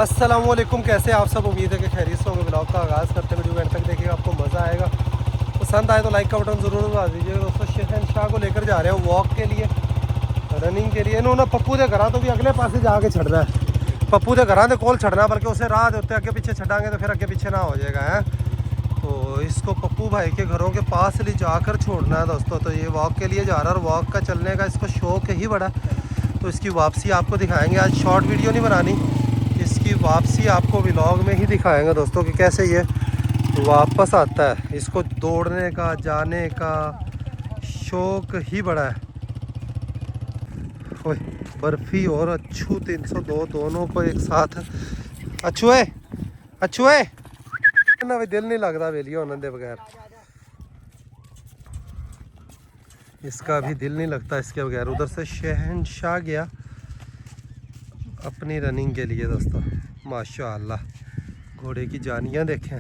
अस्सलामुअलैकुम, कैसे आप सब। उम्मीद है कि खैरियत से होंगे। ब्लॉग का आगाज़ करते वीडियो एंड तक देखिएगा, आपको मज़ा आएगा। पसंद आए तो लाइक का बटन ज़रूर दबा दीजिएगा। दोस्तों शहनशाह को लेकर जा रहे हैं वॉक के लिए, रनिंग के लिए। इन्होंने पप्पू के घर तो भी अगले पासे जाके छड़ना है। पप्पू के घर कोल छड़ना, बल्कि उसे राह देते अगे पीछे छड़ांगे तो फिर अगे पीछे ना हो जाएगा है। तो इसको पप्पू भाई के घरों के पास ले जाकर छोड़ना है दोस्तों। तो ये वॉक के लिए जा रहा है और वॉक का चलने का इसको शौक ही बड़ा। तो इसकी वापसी आपको दिखाएंगे। आज शॉर्ट वीडियो नहीं बनानी, इसकी वापसी आपको व्लॉग में ही दिखाएंगे दोस्तों कि कैसे ये वापस आता है। इसको दौड़ने का, जाने का शौक ही बड़ा है। ओए बर्फ़ी और अच्छू 302 दोनों को एक साथ। अच्छुए अच्छुए ना भी दिल नहीं लगता वेली होने दे बगैर। इसका भी दिल नहीं लगता इसके बगैर। उधर से शहनशाह गया अपनी रनिंग के लिए दोस्तों। माशाअल्लाह घोड़े की जानियाँ देखें।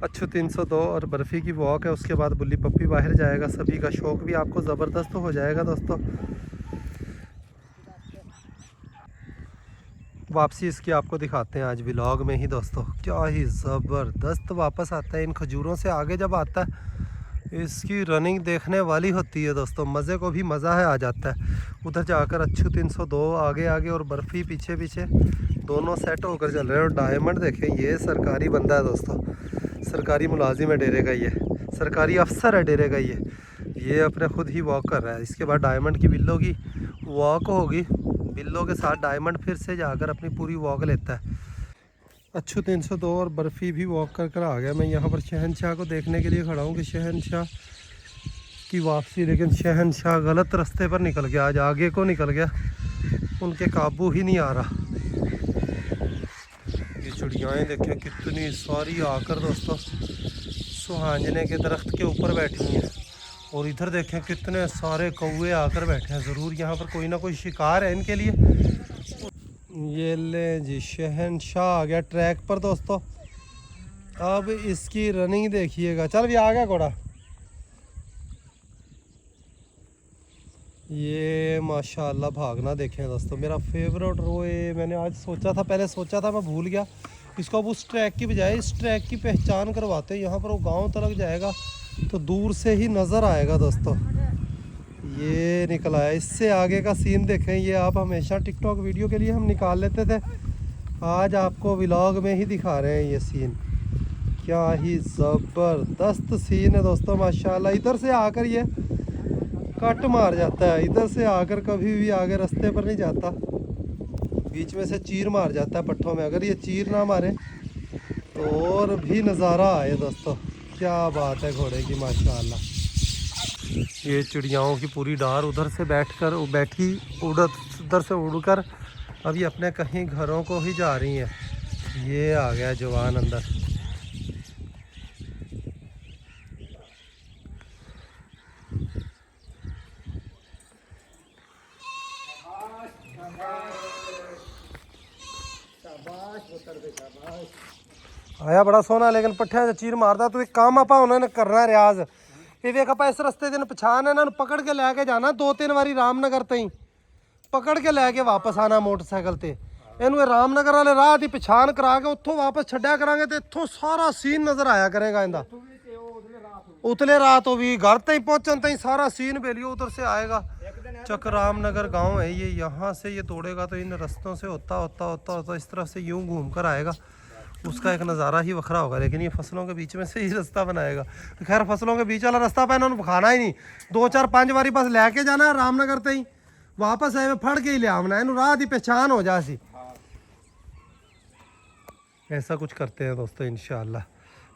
अच्छू 302 और बर्फ़ी की वॉक है। उसके बाद बुल्ली पप्पी बाहर जाएगा। सभी का शौक भी आपको ज़बरदस्त हो जाएगा दोस्तों। वापसी इसकी आपको दिखाते हैं आज व्लॉग में ही दोस्तों। क्या ही ज़बरदस्त वापस आता है। इन खजूरों से आगे जब आता है इसकी रनिंग देखने वाली होती है दोस्तों। मज़े को भी मज़ा है आ जाता है। उधर जाकर अच्छू 302 आगे आगे और बर्फ़ी पीछे पीछे, दोनों सेट होकर चल रहे हैं। और डायमंड देखें, ये सरकारी बंदा है दोस्तों, सरकारी मुलाजिम है डेरे का, ये सरकारी अफसर है डेरे का। ये अपने खुद ही वॉक कर रहा है। इसके बाद डायमंड की बिल्लो की वॉक होगी। बिल्लो के साथ डायमंड फिर से जाकर अपनी पूरी वॉक लेता है। अच्छू 302 और बर्फ़ी भी वॉक कर आ गया। मैं यहाँ पर शहनशाह को देखने के लिए खड़ा हूँ कि शहनशाह की वापसी। लेकिन शहनशाह गलत रास्ते पर निकल गया, आज आगे को निकल गया, उनके काबू ही नहीं आ रहा। ये चिड़ियाएँ देखें कितनी सारी आकर दोस्तों सुहांजने के दरख्त के ऊपर बैठी हैं। और इधर देखें कितने सारे कौवे आकर बैठे हैं। ज़रूर यहाँ पर कोई ना कोई शिकार है इनके लिए। ये ले जी, शहनशाह आ गया ट्रैक पर दोस्तों। अब इसकी रनिंग देखिएगा। चल भी आ गया घोड़ा। ये माशाल्लाह भागना देखें दोस्तों, मेरा फेवरेट रोए। मैंने आज सोचा था, पहले सोचा था, मैं भूल गया। इसको अब उस ट्रैक की बजाय इस ट्रैक की पहचान करवाते हैं। यहाँ पर वो गांव तक जाएगा तो दूर से ही नज़र आएगा दोस्तों। ये निकला है। इससे आगे का सीन देखें। ये आप हमेशा टिकटॉक वीडियो के लिए हम निकाल लेते थे, आज आपको व्लॉग में ही दिखा रहे हैं ये सीन। क्या ही ज़बरदस्त सीन है दोस्तों माशाल्लाह। इधर से आकर ये कट मार जाता है। इधर से आकर कभी भी आगे रास्ते पर नहीं जाता, बीच में से चीर मार जाता है पट्टों में। अगर ये चीर ना मारे तो और भी नज़ारा आए दोस्तों। क्या बात है घोड़े की माशाल्लाह। ये चिड़ियाओं की पूरी डार उधर से बैठी उधर से उड़कर अभी अपने कहीं घरों को ही जा रही हैं। ये आ गया जवान अंदर। आया बड़ा सोना, लेकिन पट्ठिया से चीर मारदा। तू एक काम आपा उन्होंने करना रियाज। ये देख आपा इस रस्ते दिन पछान है ना, पकड़ के लैके जाना 2-3 बारी रामनगर तई, पकड़ के लैके वापस आना मोटरसाइकिल ते। इनू रामनगर वाले राह की पछान करा के उत्थों वापस छड्या करांगे तो इत्थों सारा सीन नज़र आया करेगा इंदा। उतले राह तो भी घर तई पहुंचन तई सारा सीन बेलियो उधर से आएगा। चक रामनगर गांव है ये। यहाँ से ये तोड़ेगा तो इन रस्तों से होता होता होता होता इस तरफ से यूं घूम कर आएगा। उसका एक नज़ारा ही वखरा होगा। लेकिन ये फसलों के बीच में से ही रास्ता बनाएगा। खैर फसलों के बीच वाला रास्ता पे इन्होंने खाना ही नहीं। 2-4-5 बारी बस लैके जाना है रामनगर तई, वापस आए फड़ के ही ले आना। इन्हों राह की पहचान हो जासी। ऐसा कुछ करते हैं दोस्तों इंशाल्लाह,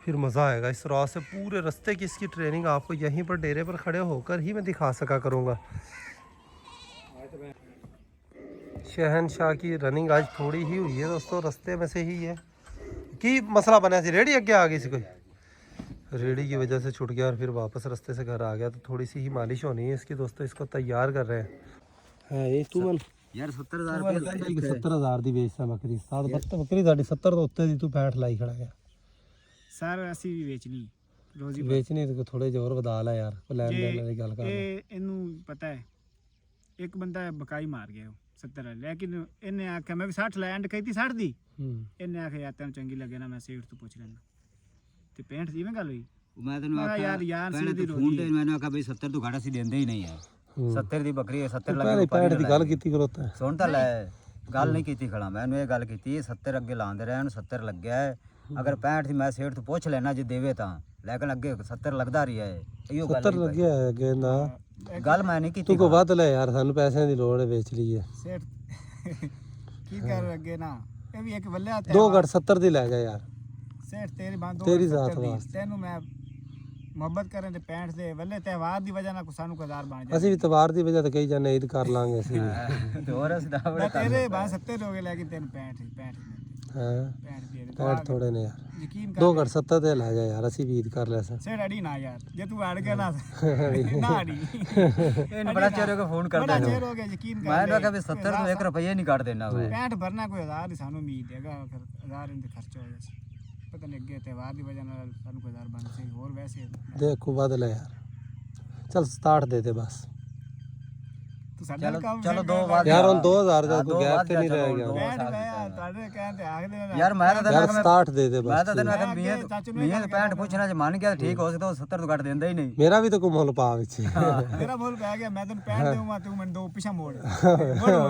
फिर मज़ा आएगा। इस राह से पूरे रास्ते की इसकी ट्रेनिंग आपको यहीं पर डेरे पर खड़े होकर ही मैं दिखा सका करूँगा। शहनशाह की रनिंग आज थोड़ी ही हुई है दोस्तों, रास्ते में से ही है कि मसला बना सी। रेडी अगे आ गई सी, कोई रेडी की वजह से छूट गया और फिर वापस रास्ते से घर आ गया। तो थोड़ी सी ही मालिश होनी है इसकी दोस्तों। इसको तैयार कर रहे हैं। ये तू मन यार 70,000 ਦੀ ਵੇਚਦਾ ਬੱਕਰੀ। ਸਾਦ ਬੱਕਰੀ ਸਾਡੀ 70 ਤੋਂ ਉੱਤੇ ਦੀ ਤੂੰ 65 ਲਾਈ ਖੜਾ ਗਿਆ। सर असी भी बेचनी ਰੋਜ਼ੀ ਵੇਚਣੀ ਤੇ ਥੋੜੇ ਜ਼ੋਰ ਵਧਾ ਲੈ ਯਾਰ, ਕੋਈ ਲੈਣ ਦੇਣ ਵਾਲੀ ਗੱਲ ਕਰ ਲੈ। ਇਹਨੂੰ ਪਤਾ ਹੈ ਇੱਕ ਬੰਦਾ ਬਕਾਈ ਮਾਰ ਗਿਆ 70 ਲੇਕਿਨ ਇਹਨੇ ਆਖਿਆ ਮੈਂ ਵੀ 60 ਲੈਂਡ ਕਹੀ ਤੀ 60 ਦੀ, ਇਹਨੇ ਆਖਿਆ ਯਾਰ ਤੈਨੂੰ ਚੰਗੀ ਲੱਗੇ ਨਾ ਮੈਂ ਸੇਠ ਤੋਂ ਪੁੱਛ ਲੈਣਾ ਤੇ 65 ਦੀ ਇਵੇਂ ਗੱਲ ਹੋਈ। ਮੈਂ ਤੈਨੂੰ ਆਖਿਆ ਯਾਰ ਪਹਿਲੇ ਦੀ ਤਾਂ ਫੋਨ ਤੇ ਮੈਨੂੰ ਆਖਿਆ ਬਈ 70 ਤੋਂ ਘੱਟ ਅਸੀਂ ਦਿੰਦੇ ਹੀ ਨਹੀਂ ਹੈ। 70 ਦੀ ਬੱਕਰੀ ਹੈ 70 ਲੱਗੇ ਪਹਿਲੇ 65 ਦੀ ਗੱਲ ਕੀਤੀ ਕਰੋ ਤਾਂ ਸੁਣ ਤਾਂ ਲੈ ਗੱਲ ਨਹੀਂ ਕੀਤੀ ਖੜਾ ਮੈਂ ਇਹਨੂੰ ਇਹ ਗੱਲ ਕੀਤੀ 70 ਅੱਗੇ ਲਾਉਂਦੇ ਰਹਿਣ 70 ਲੱਗਿਆ ਹੈ ਅਗਰ 65 ਦੀ ਮੈਂ ਸੇਠ ਤੋਂ ਪੁੱਛ ਲੈਣਾ ਜੇ ਦੇਵੇ ਤਾਂ ਲੇਕਿਨ ਅੱਗੇ 70 ਲੱਗਦਾ ਰਿਹਾ ਹੈ ਇਹੋ ਗੱਲ 70 ਲੱਗਿਆ ਹੈ ਅੱਗੇ ਨਾ ਗੱਲ ਮੈਂ ਨਹੀਂ ਕੀਤੀ ਤੂੰ ਕੋ ਵੱਧ ਲੈ ਯਾਰ, ਸਾਨੂੰ ਪੈਸਿਆਂ ਦੀ ਲੋੜ ਹੈ, ਵੇਚ ਲਈਏ। ਸੇਠ ਕੀ ਕਰ ਅੱਗੇ ਨਾ ਇਹ ਵੀ ਇੱਕ ਵੱਲਿਆ ਤੇ 2 ਘੱਟ 70 ਦੀ ਲੈ ਜਾ ਯਾਰ, ਸੇਠ ਤੇਰੀ ਬਾਤ ਤੇਰੀ ਜ਼ਾਤ ਵਾਸਤੇ ਤੈਨੂੰ ਮੈਂ ਮੁਹੱਬਤ ਕਰਨ ਤੇ 65 ਦੇ ਵੱਲੇ ਤਿਉਹਾਰ ਦੀ ਵਜ੍ਹਾ ਨਾਲ ਸਾਨੂੰ ਕਜ਼ਾਰ ਬਣ ਜਾ। ਅਸੀਂ ਵੀ ਤਵਾਰ ਦੀ ਵਜ੍ਹਾ ਤੇ ਕਹੀ ਜਾਂਦੇ ਈਦ ਕਰ ਲਾਂਗੇ ਅਸੀਂ ਵੀ। ਤੇ ਹੋਰ ਅਸੀਂ ਤਾਂ ਮੈਂ ਤੇਰੇ ਬਾਅਦ 70 ਹੋ ਗਏ ਲੇਕਿਨ ਤੈਨੂੰ 65 ਹਾਂ 65 ਦੇ 65 ਥੋੜੇ ਨੇ ਯਾਰ, ਯਕੀਨ 2 ਕਰ ਘੱਟ 70 ਤੇ ਲੈ ਜਾ ਯਾਰ, ਅਸੀਂ ਵੀ ਈਦ ਕਰ ਲੈ ਸਾਂ। ਸੇਠ ਅੜੀ ਨਾ ਯਾਰ, ਜੇ ਤੂੰ ਅੜ ਗਿਆ ਨਾ ਨਾ ਅੜੀ ਇਹਨੂੰ ਬੜਾ ਚਿਰ ਹੋ ਗਿਆ ਫੋਨ ਕਰਦਾ ਬੜਾ ਨੂੰ ਚਿਰ ਹੋ ਗਿਆ ਯਕੀਨ ਕਰ ਮੈਂ ਇਹਨੂੰ ਆਖਿਆ ਵੀ 70 ਤੋਂ 1 ਰੁਪਈਆ ਨਹੀਂ ਕੱਢ ਦੇਣਾ ਓਏ 65 ਭਰਨਾ ਕੋਈ 1000 ਦੀ ਸਾਨੂੰ ਉਮੀਦ ਹੈਗਾ, ਫਿਰ 1000 ਇਹਦੇ ਖਰਚਾ ਹੋ ਗਿਆ ਸੀ ਪਤਾ ਨਹੀਂ ਅੱਗੇ ਤਿਉਹਾਰ ਦੀ ਵਜ੍ਹਾ ਨਾਲ ਸਾਨੂੰ ਕੋਈ 1000 ਬਣ ਸੀ ਹੋਰ ਵੈਸੇ ਦੇਖੋ ਵੱਧ ਲੈ ਯਾਰ, ਚੱਲ 67 ਦੇ ਦੇ ਬਸ। ਤੂੰ ਸਾਡਾ ਕੰਮ ਚਲੋ 2 ਬਾਅਦ ਯਾਰ ਹੁਣ 2000 ਦਾ ਕੋਈ ਗੈਪ ਤੇ ਨਹੀਂ ਰਹਿ ਗਿਆ ਬੈਠ ਗਿਆ ਤੁਹਾਡੇ ਕਹਿੰਦੇ ਆਖਦੇ ਨੇ ਯਾਰ ਮੈਂ ਤਾਂ ਯਾਰ ਤੈਨੂੰ 67 ਦੇ ਦੇ ਮੈਂ ਬਸ। ਤਾਂ ਤੈਨੂੰ ਆਖਿਆ ਮੀਆਂ 65 ਪੁੱਛਣਾ ਜੇ ਮੰਨ ਗਿਆ ਤਾਂ ਠੀਕ ਹੋ ਸਕਦਾ ਉਹ 70 ਤੋਂ ਘੱਟ ਦਿੰਦਾ ਹੀ ਨਹੀਂ ਮੇਰਾ ਵੀ ਤਾਂ ਕੋਈ ਮੁੱਲ ਪਾ ਵਿੱਚ। ਤੇਰਾ ਮੁੱਲ ਪੈ ਗਿਆ ਮੈਂ ਤੈਨੂੰ 65 ਦੇਵਾਂ ਤੂੰ ਮੈਨੂੰ ਦੋ ਪਿਛਾ ਮੋੜ ਮੋੜ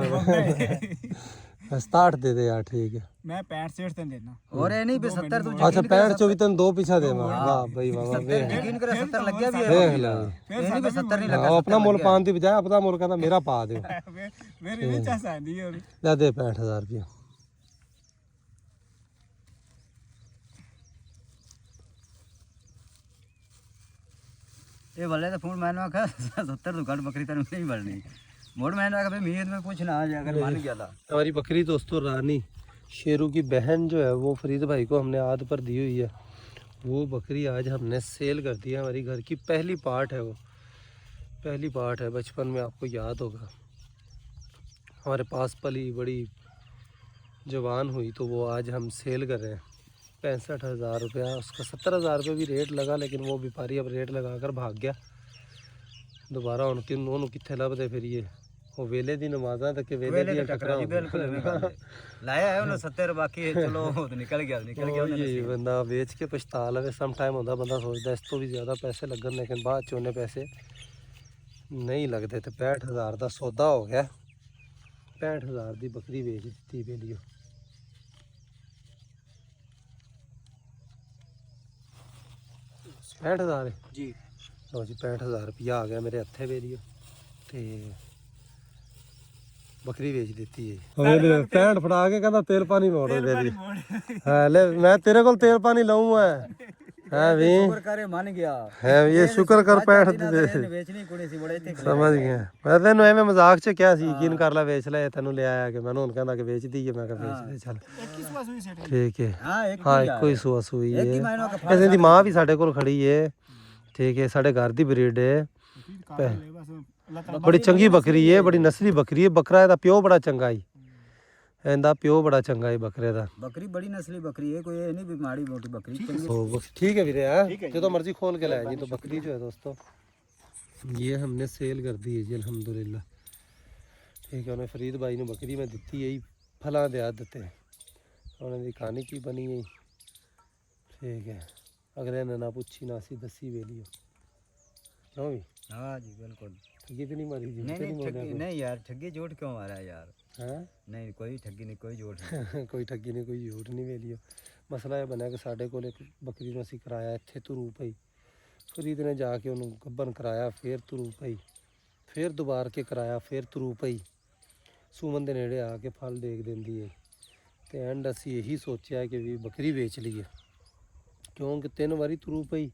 67 ਦੇ ਦੇ ਯਾਰ, ਠੀਕ ਹੈ। ਮੈਂ 65 ਸੇਠ ਤੈਨੂੰ ਦੇਣਾ ਹੋਰ ਇਹ ਨਹੀਂ ਵੀ 70 ਤੋਂ ਅੱਛਾ 65 ਚੋਂ ਵੀ ਤੈਨੂੰ 2 ਪਿਛਾ ਦੇਵਾਂ, ਵਾਹ ਬਈ ਵਾਹ ਵਾਹ, ਵੇਖ ਯਕੀਨ ਕਰੇ 70 ਲੱਗਿਆ ਵੀ ਵੇਖ ਲੈ। ਇਹ ਨਹੀਂ ਵੀ 70 ਨਹੀਂ ਲੱਗਾ ਉਹ ਆਪਣਾ ਮੁੱਲ ਪਾਉਣ ਦੀ ਬਜਾਏ ਆਪਣਾ ਮੁੱਲ ਕਹਿੰਦਾ ਮੇਰਾ ਪਾ ਦਿਓ। ਮੇਰੇ ਵਿੱਚ ਆਸਾਨੀ ਹੋਰ ਲੈ ਦੇ 65000 ਰੁਪਏ। ਇਹ ਬੱਲੇ ਦਾ ਫੋਨ ਮੈਨੂੰ ਆਖਿਆ 70 ਤੋਂ ਘੱਟ ਬੱਕਰੀ ਤੈਨੂੰ ਨਹੀਂ ਮਿਲਣੀ मोड़ मैंने कहा भाई मीर में कुछ ना आ जाए अगर मान गया था। हमारी बकरी दोस्तों रानी शेरू की बहन जो है वो फरीद भाई को हमने आद पर दी हुई है, वो बकरी आज हमने सेल कर दी है। हमारी घर की पहली पार्ट है, वो पहली पार्ट है, बचपन में आपको याद होगा हमारे पास पली बड़ी जवान हुई तो वो आज हम सेल कर रहे हैं 65,000 रुपया। उसका 70,000 रुपये भी रेट लगा, लेकिन वो व्यापारी अब रेट लगा कर भाग गया दोबारा। उन्होंने कितने लभदे फिर ये वो वेले दी नमाज़ां तक के वेले दी टकरा बिल्कुल लाया है उन्हें 70 बाकी है, चलो वो तो निकल गया ये बंदा बेच के पछता लवे। सम टाइम होता बंदा सोचता इस तो भी ज़्यादा पैसे लगन, लेकिन बाद च उन्हें पैसे नहीं लगते। तो 65,000 का सौदा हो गया, 65,000 की बकरी बेच दी बेलियो। $65,000 जी लो जी 65,000 रुपया आ गया मेरे हत्थे बेलियो ते बकरी बेच देती है। 65 फड़ा के कहता तेल पानी मोड़ दे दी। हां ले मैं तेरे को तेल पानी लाऊं है भी शुक्र करे मान गया है ये शुक्र कर 65 दे बेचनी कुड़ी सी बड़े थे समझ गया। मैं तेन एवं मजाक च क्या सी यकीन कर ला बेच ले तेन ले आया कि मैंने कहता कि बेच दी है, मैं बेच दे चल ठीक है। हाँ एक कोई सुआ सुई है, ऐसे दी मां भी साडे कोल खड़ी है ठीक है, साडे घर दी ब्रीड है, बड़ी चंगी बकरी है, बड़ी नस्ली बकरी है। बकरा ਇਹਦਾ ਪਿਓ ਬੜਾ ਚੰਗਾ ਹੀ, ਇਹਦਾ ਪਿਓ ਬੜਾ ਚੰਗਾ ਹੈ बकरे ਦਾ। बकरी बड़ी नस्ली बकरी है, कोई नहीं भी माड़ी मोटी बकरी ठीक है वीरे हैं जो तो मर्जी खोल के लाया जी। तो बकरी जो है दोस्तों ये हमने सेल कर दी है जी अल्हम्दुलिल्लाह ठीक है। उन्हें फरीद भाई ने बकरी में दी है फला दे आदते उन्हें खाने की बनी है ठीक है। अगले ने ना पूछी ना सी दसी वेलियो क्यों भी। हाँ जी बिल्कुल ठगी तो नहीं मारी जी? नहीं यार ठगी झूठ क्यों मारा है यार? हाँ नहीं कोई ठगी नहीं कोई झूठ नहीं कोई ठगी नहीं कोई झूठ नहीं वेलियो। मसला यह बनया कि साढ़े को एक बकरी ਨੂੰ ਅਸੀਂ ਕਰਾਇਆ ਇੱਥੇ ਤੁਰੂ ਪਈ, ਫਰੀਦ ਨੇ ਜਾ ਕੇ ਉਹਨੂੰ ਗੱਬਨ ਕਰਾਇਆ, ਫਿਰ ਤੁਰੂ ਪਈ, ਫਿਰ ਦੁਬਾਰ ਕੇ ਕਰਾਇਆ, ਫਿਰ ਤੁਰੂ ਪਈ। ਸੂਮਨ ਦੇ ਨੇੜੇ ਆ ਕੇ ਫਲ ਦੇਖ ਦਿੰਦੀ ਹੈ ਤੇ ਐਂਡ ਅਸੀਂ ਇਹੀ ਸੋਚਿਆ ਕਿ ਵੀ ਬੱਕਰੀ ਵੇਚ ਲਈਏ, ਕਿਉਂਕਿ 3 ਵਾਰੀ ਤੁਰੂ ਪਈ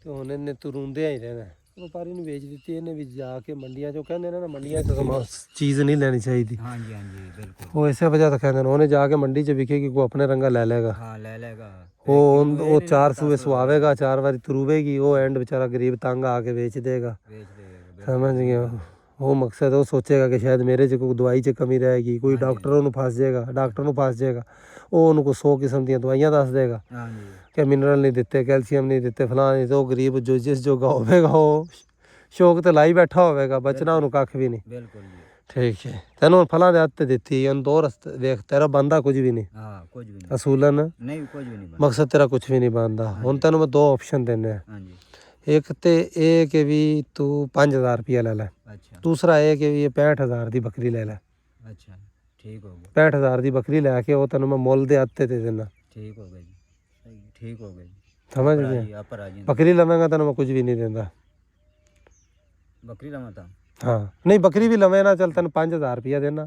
ਤੇ ਹੁਣ ਇਹਨੇ ਤੁਰੂੰਦਿਆਂ ਹੀ ਰਹਿਣਾ। ਵਪਾਰੀ ਨੂੰ ਵੇਚ ਦਿੱਤੀ, ਇਹਨੇ ਵੀ ਜਾ ਕੇ ਮੰਡੀਆਂ 'ਚੋਂ ਕਹਿੰਦੇ ਨੇ ਨਾ ਮੰਡੀਆਂ 'ਚ ਚੀਜ਼ ਨਹੀਂ ਲੈਣੀ ਚਾਹੀਦੀ। हाँ जी हाँ जी बिल्कुल ਉਹ ਇਸੇ ਵਜ੍ਹਾ ਤੋਂ ਕਹਿੰਦੇ ਨੇ ਉਹਨੇ ਜਾ ਕੇ ਮੰਡੀ 'ਚ ਵਿਕੇਗੀ ਕੋਈ ਆਪਣੇ ਰੰਗਾ ਲੈ ਲੇਗਾ। हाँ ले लेगा ਉਹ 4 ਸੂਏ ਸਵਾਵੇਗਾ, 4 ਵਾਰੀ ਤੁਰੂਵੇਗੀ, ਉਹ ਐਂਡ ਵਿਚਾਰਾ ਗਰੀਬ ਤੰਗ ਆ ਕੇ ਵੇਚ ਦੇਗਾ। बेच देगा ਸਮਝ ਗਿਆ ਉਹ ਮਕਸਦ। ਉਹ ਸੋਚੇਗਾ ਕਿ ਸ਼ਾਇਦ ਮੇਰੇ 'ਚ ਕੋਈ ਦਵਾਈ 'ਚ ਕਮੀ ਰਹੇਗੀ, ਕੋਈ ਡਾਕਟਰ ਉਹਨੂੰ ਫਸ ਜਾਏਗਾ, ਡਾਕਟਰ ਨੂੰ ਫਸ ਜਾਏਗਾ। ਉਹ ਉਹਨੂੰ ਕੋਈ 100 ਕਿਸਮ ਦੀਆਂ ਦਵਾਈਆਂ ਦੱਸ ਦੇਗਾ हाँ जी ਕਿ ਮਿਨਰਲ ਨਹੀਂ ਦਿੱਤੇ, ਕੈਲਸ਼ੀਅਮ ਨਹੀਂ ਦਿੱਤੇ, ਫਲਾਂ ਨਹੀਂ, ਤੇ ਉਹ ਗਰੀਬ ਜੋ ਜਿਸ ਜੋਗਾ ਹੋਵੇਗਾ ਉਹ ਸ਼ੌਕ ਤੇ ਲਾਈ ਬੈਠਾ ਹੋਵੇਗਾ, ਬਚਣਾ ਉਹਨੂੰ ਕੱਖ ਵੀ ਨਹੀਂ। बिल्कुल जी ਠੀਕ ਹੈ, ਤੈਨੂੰ ਫਲਾਂ ਦੇ ਹੱਥ ਦਿੱਤੀ, ਉਹਨੂੰ ਦੋ ਰਸਤੇ ਦੇਖ, ਤੇਰਾ ਬੰਦਾ ਕੁਝ ਵੀ ਨਹੀਂ हाँ कुछ भी नहीं ਅਸੂਲਨ, नहीं कुछ भी नहीं बना ਮਕਸਦ ਤੇਰਾ ਕੁਝ ਵੀ ਨਹੀਂ ਬਣਦਾ। ਹੁਣ ਤੈਨੂੰ ਮੈਂ ਦੋ ਆਪਸ਼ਨ ਦਿੰਨੇ ਆ, हाँ जी ਇੱਕ ਤੇ ਇਹ ਕਿ ਵੀ ਤੂੰ 5000 ਰੁਪਇਆ ਲੈ ਲੈ, अच्छा ਦੂਸਰਾ ਇਹ ਕਿ ਵੀ ਇਹ 65000 ਦੀ ਬੱਕਰੀ ਲੈ ਲੈ। अच्छा ठीक हो गया 65000 ਦੀ ਬੱਕਰੀ ਲੈ ਕੇ ਉਹ ਤੈਨੂੰ ਮੈਂ ਮੁੱਲ ਦੇ ਹੱਥ ਤੇ ਦੇ ਦੇਣਾ। ठीक हो गया जी सही ठीक हो गया जी ਸਮਝ पर आ ਗਿਆ? जी, आप पर आ जी ਬੱਕਰੀ ਲਵੇਂਗਾ ਤੈਨੂੰ ਮੈਂ ਕੁਝ ਵੀ ਨਹੀਂ ਦਿੰਦਾ। बकरी लमा था ਹਾਂ ਨਹੀਂ ਬੱਕਰੀ ਵੀ ਲਵੇਂ ਨਾ, ਚੱਲ ਤੈਨੂੰ 5000 ਰੁਪਇਆ ਦੇਣਾ,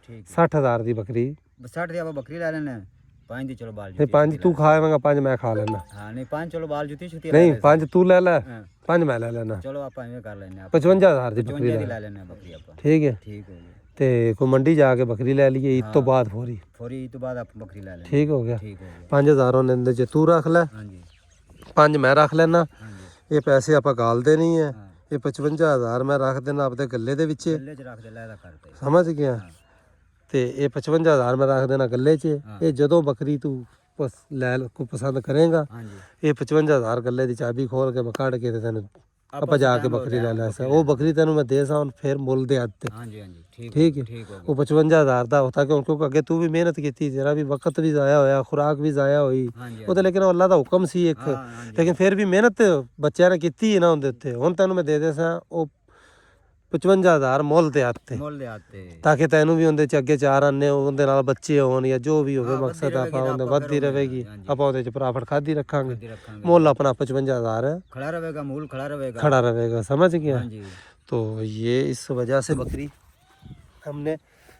ठीक है 60000 ਦੀ ਬੱਕਰੀ। बस 60 दी आप बकरी ला लेना 5 दी चलो बाल ਤੇ 5 ਤੂੰ ਖਾਵੇਂਗਾ, 5 ਮੈਂ ਖਾ ਲੈਣਾ। हाँ नहीं 5 चलो बाल जुती छुती ਨਹੀਂ 5 ਤੂੰ ਲੈ ਲੈ, हाँ 5 ਮੈਂ ਲੈ ਲੈਣਾ। चलो आप एवं कर लेने आप 55000 ਦੀ ਬੱਕਰੀ 55 ਲੈ दी ਲੈ। ला लेना बकरी आप ਠੀਕ ਹੈ, ठीक हो गया ਤੇ ਕੋਈ ਮੰਡੀ ਜਾ ਕੇ ਬੱਕਰੀ ਲੈ ਲਈਏ ਈਦ ਤੋਂ ਬਾਅਦ ਫੌਰੀ। फौरी तो बाद आप बकरी ला लेना ਠੀਕ ਹੋ ਗਿਆ, ठीक हो गया 5000 ਉਹਨੇ ਦੇ ਚ ਤੂੰ ਰੱਖ ਲੈ, हाँ जी 5 ਮੈਂ ਰੱਖ ਲੈਣਾ। हाँ जी ਇਹ ਪੈਸੇ ਆਪਾਂ ਗਾਲਦੇ ਨਹੀਂ ਹੈ, हाँ ਇਹ 55000 ਮੈਂ ਰੱਖ ਦੇਣਾ ਆਪਦੇ ਗੱਲੇ ਦੇ ਵਿੱਚ। गले च रख दे लादा करते ਸਮਝ ਗਿਆ? ਤੇ ਇਹ 55000 ਮੈਂ ਰੱਖ ਦੇਣਾ ਗੱਲੇ 'ਚ। ਇਹ ਜਦੋਂ ਬੱਕਰੀ ਤੂੰ ਲੈ ਕੋ ਪਸੰਦ ਕਰੇਗਾ, हाँ जी ਇਹ 55000 ਗੱਲੇ ਦੀ ਚਾਬੀ ਖੋਲ ਕੇ ਮੈਂ ਕੱਢ ਕੇ ਤੇ ਤੈਨੂੰ ਆਪਾਂ ਜਾ ਕੇ ਬੱਕਰੀ ਲੈ ਲੈ ਸਾ। ਉਹ ਬੱਕਰੀ ਤੈਨੂੰ ਮੈਂ ਦੇ ਸਾਂ ਫਿਰ ਮੁੱਲ ਦੇ ਹੱਥ ਤੇ। हाँ जी हाँ जी ठीक ਠੀਕ ਹੈ, ठीक हो ਉਹ 55000 ਦਾ ਹੋਤਾ ਕਿਉਂਕਿ ਅੱਗੇ ਤੂੰ ਵੀ ਮਿਹਨਤ ਕੀਤੀ, ਤੇਰਾ ਵੀ ਵਕਤ ਵੀ ਜ਼ਾਇਆ ਹੋਇਆ, ਖੁਰਾਕ ਵੀ ਜ਼ਾਇਆ ਹੋਈ हाँ जी ਉਹ ਤੇ, ਲੇਕਿਨ ਉਹ ਅੱਲਾ ਦਾ ਹੁਕਮ ਸੀ ਇੱਕ। हाँ जी ਲੇਕਿਨ ਫਿਰ ਵੀ ਮਿਹਨਤ ਬੱਚਿਆਂ ਨੇ ਕੀਤੀ ਹੈ ਨਾ ਉਹਦੇ ਉੱਤੇ। ਹੁਣ ਤੈਨੂੰ ਮੈਂ ਦੇ ਦੇ ਸਾਂ ਉਹ 55000 ਮੁੱਲ ਦੇ ਹੱਥ ਤੇ, मोल दे आते ਤਾਂ ਕਿ ਤੈਨੂੰ ਵੀ ਉਹਦੇ ਚ ਅੱਗੇ ਚਾਰ ਆਨੇ ਉਹਦੇ ਨਾਲ ਬੱਚੇ ਹੋਣ ਜਾਂ ਜੋ ਵੀ ਹੋਵੇ, ਹਾਂ, ਮਕਸਦ ਵੱਧਦੀ ਆਪਾਂ ਰਹੇਗੀ ਉਹਦੇ ਤਾਂ ਵੱਧਦੀ ਆਪਾਂ ਰਹੇਗੀ, ਹਾਂਜੀ। ਆਪਾਂ ਉਹਦੇ ਚ ਪ੍ਰੋਫਿਟ ਖਾਦੀ ਰੱਖਾਂਗੇ। दे रखेंगे ਮੁੱਲ ਆਪਣਾ 55000 खड़ा रहेगा मूल खड़ा रहेगा खड़ा रहेगा। समझ गया? हाँ जी तो ये इस वजह से बकरी हमने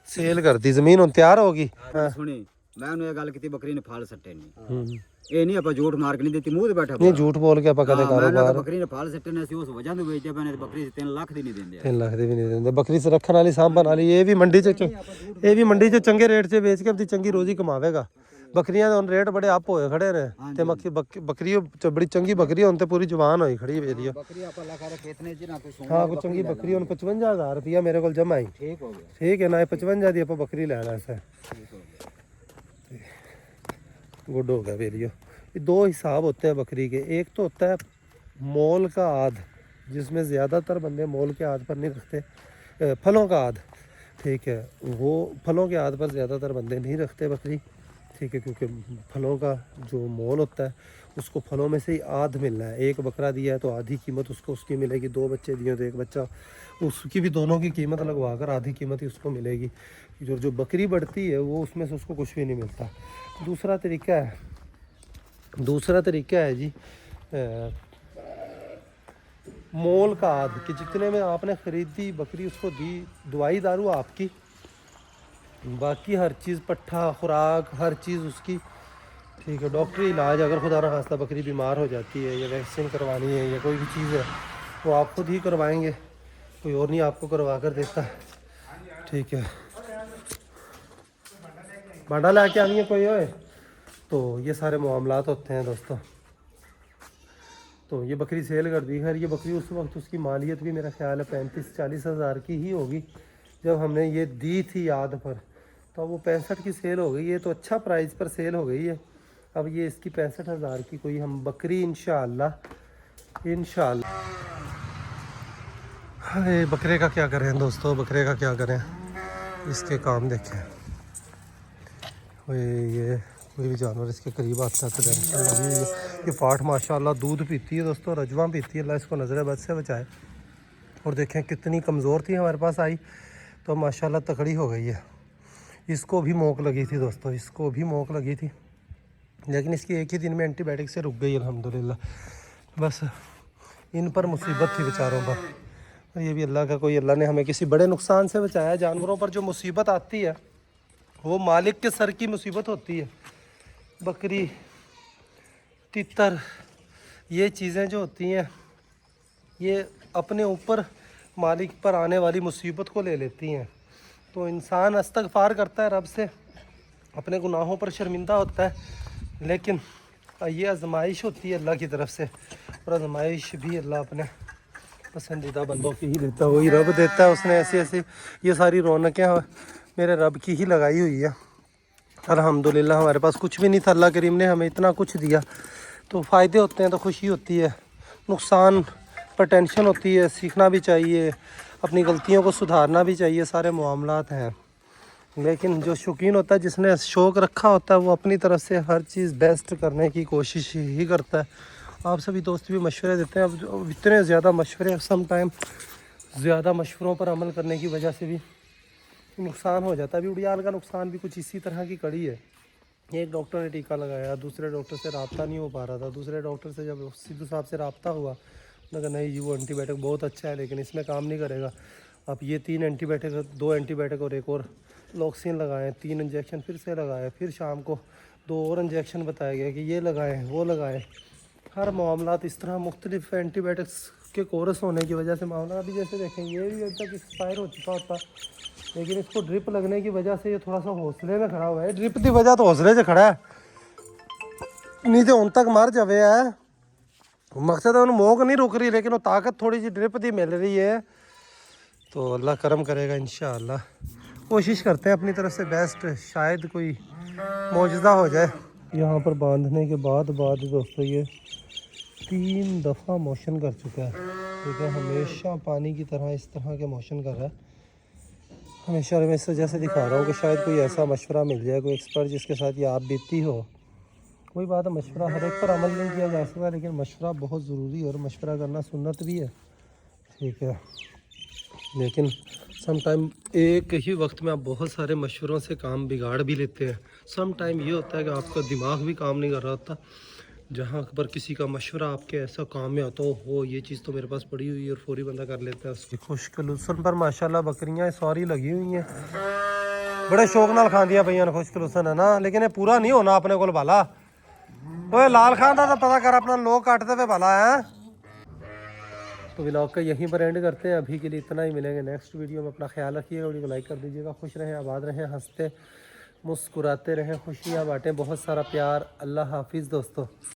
सेल कर दी। जमीन ਹੁਣ ਤਿਆਰ ਹੋਗੀ। सुनी मैं उन्हें गल की बकरी ने फाल सट्टे नहीं ਹੂੰ, ये नहीं आप झूठ मार के नहीं देती मुंह ते बैठा ਨਹੀਂ ਝੂਠ ਬੋਲ ਕੇ ਆਪਾਂ ਕਦੇ हाँ, मैंने ਕਾਰੋਬਾਰ बकरी ने फाल सट्टे ने उस वजह से बेचते मैंने बकरी से 3 लाख दी नहीं देंगे 3 ਲੱਖ ਦੇ ਵੀ ਨਹੀਂ ਦਿੰਦੇ। ਬੱਕਰੀ ਸੇ ਰੱਖਣ ਵਾਲੀ ਸਾਂਭਣ ਵਾਲੀ ਇਹ ਵੀ ਮੰਡੀ 'ਚ ਇਹ ਵੀ ਮੰਡੀ 'ਚ ਚੰਗੇ ਰੇਟ 'ਚ ਵੇਚ ਕੇ ਆਪਣੀ ਚੰਗੀ ਰੋਜ਼ੀ ਕਮਾਵੇਗਾ। ਬੱਕਰੀਆਂ ਦੇ ਹੁਣ ਰੇਟ ਬੜੇ ਅੱਪ ਹੋਏ ਖੜੇ ਨੇ ਤੇ ਬੱਕਰੀ ਬੜੀ ਚੰਗੀ ਬੱਕਰੀ ਹੁਣ ਤੇ ਪੂਰੀ ਜਵਾਨ ਹੋਈ ਖੜੀ ਵੇਰੀਓ। बकरी आप लगा रखे इतने जी ना कोई सोना ਹਾਂ ਕੋਈ ਚੰਗੀ ਬੱਕਰੀ ਹੁਣ 55000 ਰੁਪਇਆ ਮੇਰੇ ਕੋਲ ਜਮਾ ਹੀ। ठीक हो गया ठीक है ना, ये 55 ਦੀ ਆਪਾਂ ਬੱਕਰੀ ਲੈ ਲੈ ਸਾ। ठीक हो गया गुड हो गया वीडियो। ये दो हिसाब होते हैं बकरी के। एक तो होता है मोल का आद, जिसमें ज़्यादातर बंदे मोल के आद पर नहीं रखते, फलों का आद। ठीक है, वो फलों के आद पर ज़्यादातर बंदे नहीं रखते बकरी। ठीक है, क्योंकि फलों का जो मोल होता है उसको फलों में से ही आध मिलना है। एक बकरा दिया है तो आधी कीमत उसको उसकी मिलेगी, 2 बच्चे दिए तो 1 बच्चा, उसकी भी दोनों की कीमत लगवा कर आधी कीमत ही उसको मिलेगी। जो बकरी बढ़ती है वो उसमें से उसको कुछ भी नहीं मिलता। दूसरा तरीका है जी मोल का आद, कि जितने में आपने ख़रीदी बकरी उसको दी, दवाई दारू आपकी, बाकी हर चीज़ पट्ठा खुराक हर चीज़ उसकी। ठीक है, डॉक्टरी इलाज अगर खुदा न खास्ता बकरी बीमार हो जाती है या वैक्सीन करवानी है या कोई भी चीज़ है वो आप खुद ही करवाएंगे, कोई और नहीं आपको करवा कर देता। ठीक है, भांडा ला के आनी है कोई होए, तो ये सारे मामलात होते हैं दोस्तों। तो ये बकरी सेल कर दी। खैर ये बकरी उस वक्त उसकी मालियत भी मेरा ख्याल है 35-40 हज़ार की ही होगी जब हमने ये दी थी याद पर, तो वो 65 की सेल हो गई है, तो अच्छा प्राइस पर सेल हो गई है। अब ये इसकी 65,000 की कोई हम बकरी इंशाअल्लाह अरे बकरे का क्या करें दोस्तों, बकरे का क्या करें, इसके काम देखें। ये कोई भी जानवर इसके करीब आता है तो टेंशन लगी हुई है। ये पाठ माशाल्लाह दूध पीती है दोस्तों, रजवा पीती है, अल्लाह इसको नज़र बद से बचाए। और देखें कितनी कमज़ोर थी, हमारे पास आई तो माशाल्लाह तकड़ी हो गई है। इसको भी मोक लगी थी दोस्तों, इसको भी मोक लगी थी, लेकिन इसकी एक ही दिन में एंटीबायोटिक से रुक गई अल्हम्दुलिल्लाह। बस इन पर मुसीबत थी बेचारों पर, और ये भी अल्लाह का कोई, अल्लाह ने हमें किसी बड़े नुकसान से बचाया। जानवरों पर जो मुसीबत आती है वो मालिक के सर की मुसीबत होती है। बकरी, तितर, ये चीज़ें जो होती हैं ये अपने ऊपर मालिक पर आने वाली मुसीबत को ले लेती हैं। तो इंसान इस्तग़फ़ार करता है रब से, अपने गुनाहों पर शर्मिंदा होता है, लेकिन ये आजमाइश होती है अल्लाह की तरफ से, और आजमाइश भी अल्लाह अपने पसंदीदा बंदों की ही देता है, वही रब देता है। उसने ऐसी ऐसी ये सारी रौनकें मेरे रब की ही लगाई हुई है। अल्हम्दुलिल्लाह हमारे पास कुछ भी नहीं था, अल्लाह करीम ने हमें इतना कुछ दिया। तो फ़ायदे होते हैं तो खुशी होती है, नुकसान पर टेंशन होती है। सीखना भी चाहिए, अपनी गलतियों को सुधारना भी चाहिए, सारे मामलात हैं। लेकिन जो शौकीन होता है, जिसने शौक़ रखा होता है, वो अपनी तरफ से हर चीज़ बेस्ट करने की कोशिश ही करता है। आप सभी दोस्त भी मशवरे देते हैं। अब इतने ज़्यादा मशवरे, सम टाइम ज़्यादा मशवरों पर अमल करने की वजह से भी नुकसान हो जाता है। अभी उड़ियाल का नुकसान भी कुछ इसी तरह की कड़ी है। एक डॉक्टर ने टीका लगाया, दूसरे डॉक्टर से रब्ता नहीं हो पा रहा था। दूसरे डॉक्टर से जब सिद्धू साहब से रब्ता हुआ, उन्होंने कहा नहीं जी वो एंटीबायोटिक बहुत अच्छा है लेकिन इसमें काम नहीं करेगा। अब ये 3 एंटीबायोटिक, 2 एंटीबायोटिक और एक और लॉक्सिन लगाएं, 3 इंजेक्शन फिर से लगाए, फिर शाम को 2 और इंजेक्शन बताया गया कि ये लगाएं वो लगाएं। हर मामलात इस तरह मुख्तलिफ एंटीबायोटिक्स के कोर्स होने की वजह से मामला अभी जैसे देखें ये भी अभी तक एक्सपायर हो चुका होता, लेकिन इसको ड्रिप लगने की वजह से ये थोड़ा सा हौसले में खड़ा हुआ है। ड्रिप की वजह तो हौसले से खड़ा है, नहीं तो उन तक मर जावे है। मकसद है उन्हें मोक नहीं रुक रही, लेकिन वो ताकत थोड़ी सी ड्रिप की मिल रही है। तो अल्लाह करम करेगा इंशाअल्लाह। कोशिश करते हैं अपनी तरफ से बेस्ट, शायद कोई मौजज़ा हो जाए। यहाँ पर बांधने के बाद दोस्तों ये 3 दफ़ा मोशन कर चुका है, ठीक है। हमेशा पानी की तरह इस तरह के मोशन कर रहा है हमेशा। मैं इस वजह से दिखा रहा हूँ कि शायद कोई ऐसा मशवरा मिल जाए, कोई एक्सपर्ट जिसके साथ ये आप बीती हो। कोई बात है, मशवरा हर एक पर अमल नहीं किया जा सकता, लेकिन मशवरा बहुत ज़रूरी है और मशवरा करना सुन्नत भी है, ठीक है। लेकिन सम टाइम एक ही वक्त में आप बहुत सारे मशवरों से काम बिगाड़ भी लेते हैं। सम टाइम ये होता है कि आपका दिमाग भी काम नहीं कर रहा होता, जहाँ पर किसी का मशवरा आपके ऐसा काम में आता हो ये चीज़ तो मेरे पास पड़ी हुई है और फौरी बंदा कर लेता है उसकी। खुशकलूसन पर माशाल्लाह बकरियाँ सारी लगी हुई हैं, बड़े शौक नाल खांदियां पईयां ने खुशकलूसन है ना। लेकिन ये पूरा नहीं होना अपने को भला। ओए लाल खान का तो पता कर अपना लोग काटते पे भला है। तो व्लॉग का यहीं पर एंड करते हैं, अभी के लिए इतना ही। मिलेंगे नेक्स्ट वीडियो में। अपना ख्याल रखिएगा, वीडियो को लाइक कर दीजिएगा। खुश रहें, आबाद रहें, हंसते मुस्कुराते रहें, खुशियाँ बांटें, बहुत सारा प्यार। अल्लाह हाफिज़ दोस्तों।